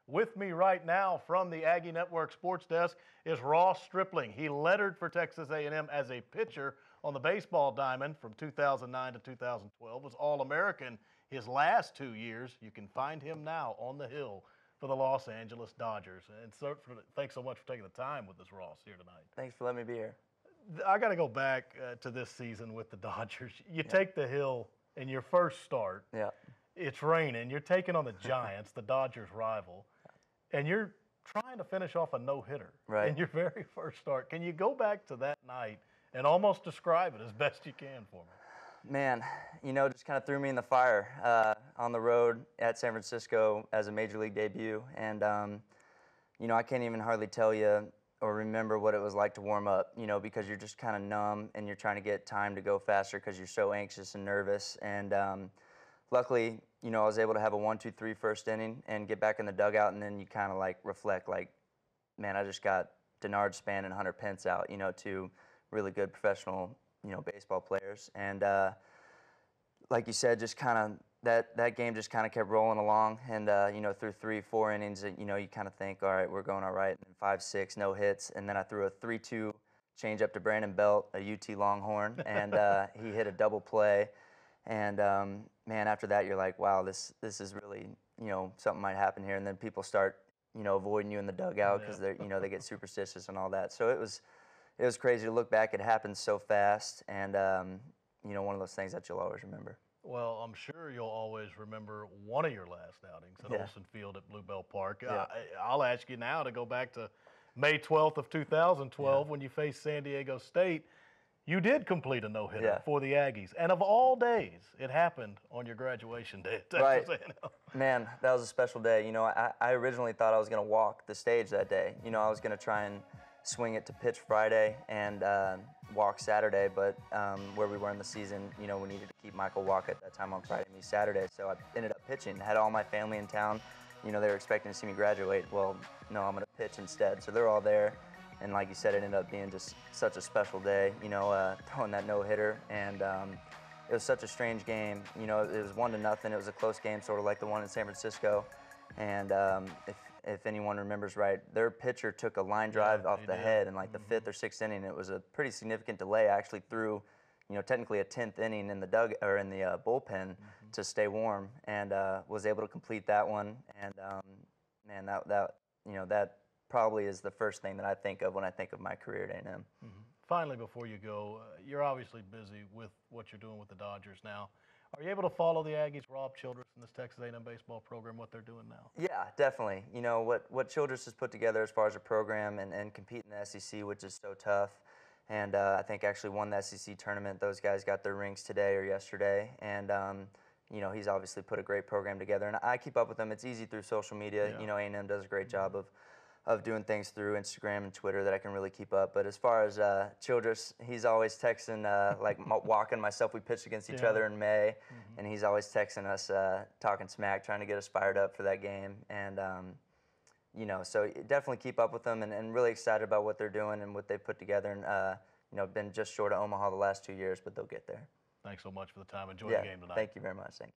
With me right now from the Aggie Network Sports Desk is Ross Stripling. He lettered for Texas A&M as a pitcher on the baseball diamond from 2009 to 2012, was All-American his last 2 years. You can find him now on the Hill for the Los Angeles Dodgers. And so, thanks so much for taking the time with us, Ross, here tonight. Thanks for letting me be here. I got to go back to this season with the Dodgers. You take the Hill in your first start. Yeah. It's raining. You're taking on the Giants, the Dodgers' rival, and you're trying to finish off a no-hitter in your very first start. Can you go back to that night and almost describe it as best you can for me? Man, just kind of threw me in the fire on the road at San Francisco as a major league debut. And, I can't even hardly tell you or remember what it was like to warm up, because you're just kind of numb and you're trying to get time to go faster because you're so anxious and nervous. And luckily, I was able to have a 1-2-3 first inning and get back in the dugout, and then you kind of reflect man, I just got Denard Span and Hunter Pence out, two really good professional, baseball players. And like you said, just kind of that game just kind of kept rolling along. And, through 3-4 innings, you kind of think, all right, we're going all right. And then 5-6, no hits. And then I threw a 3-2 change up to Brandon Belt, a UT Longhorn, and he hit a double play. And, man, after that, you're like, wow, this is really, something might happen here. And then people start, avoiding you in the dugout because they're, they get superstitious and all that. So it was crazy to look back. It happened so fast. And, one of those things that you'll always remember. Well, I'm sure you'll always remember one of your last outings at Olsen Field at Bluebell Park. Yeah. I'll ask you now to go back to May 12th of 2012 when you faced San Diego State. You did complete a no-hitter for the Aggies. And of all days, it happened on your graduation day at Texas A&M. Man, that was a special day. I originally thought I was going to walk the stage that day. I was going to try and swing it to pitch Friday and walk Saturday, but where we were in the season, we needed to keep Michael Walk at that time on Friday, me Saturday. So I ended up pitching. Had all my family in town. They were expecting to see me graduate. Well, no, I'm going to pitch instead. So they're all there. And like you said, it ended up being just such a special day, throwing that no-hitter. And it was such a strange game. It was 1-0. It was a close game, sort of like the one in San Francisco. And if anyone remembers right, their pitcher took a line drive off the head in the 5th or 6th inning. It was a pretty significant delay. I actually threw, technically a 10th inning in the bullpen to stay warm, and was able to complete that one. And man, that probably is the first thing that I think of when I think of my career at A&M. Finally, before you go, you're obviously busy with what you're doing with the Dodgers now. Are you able to follow the Aggies, Rob Childress, and this Texas A&M baseball program, what they're doing now? Yeah, definitely. What Childress has put together as far as a program and compete in the SEC, which is so tough. And I think actually won the SEC tournament. Those guys got their rings today or yesterday. And, he's obviously put a great program together. And I keep up with them. It's easy through social media. A&M does a great job of doing things through Instagram and Twitter that I can really keep up. But as far as Childress, he's always texting, Walk and myself, we pitched against each other in May, and he's always texting us, talking smack, trying to get us fired up for that game. And, so definitely keep up with them and really excited about what they're doing and what they've put together. And, been just short of Omaha the last 2 years, but they'll get there. Thanks so much for the time. Enjoy the game tonight. Thank you very much. Thank you.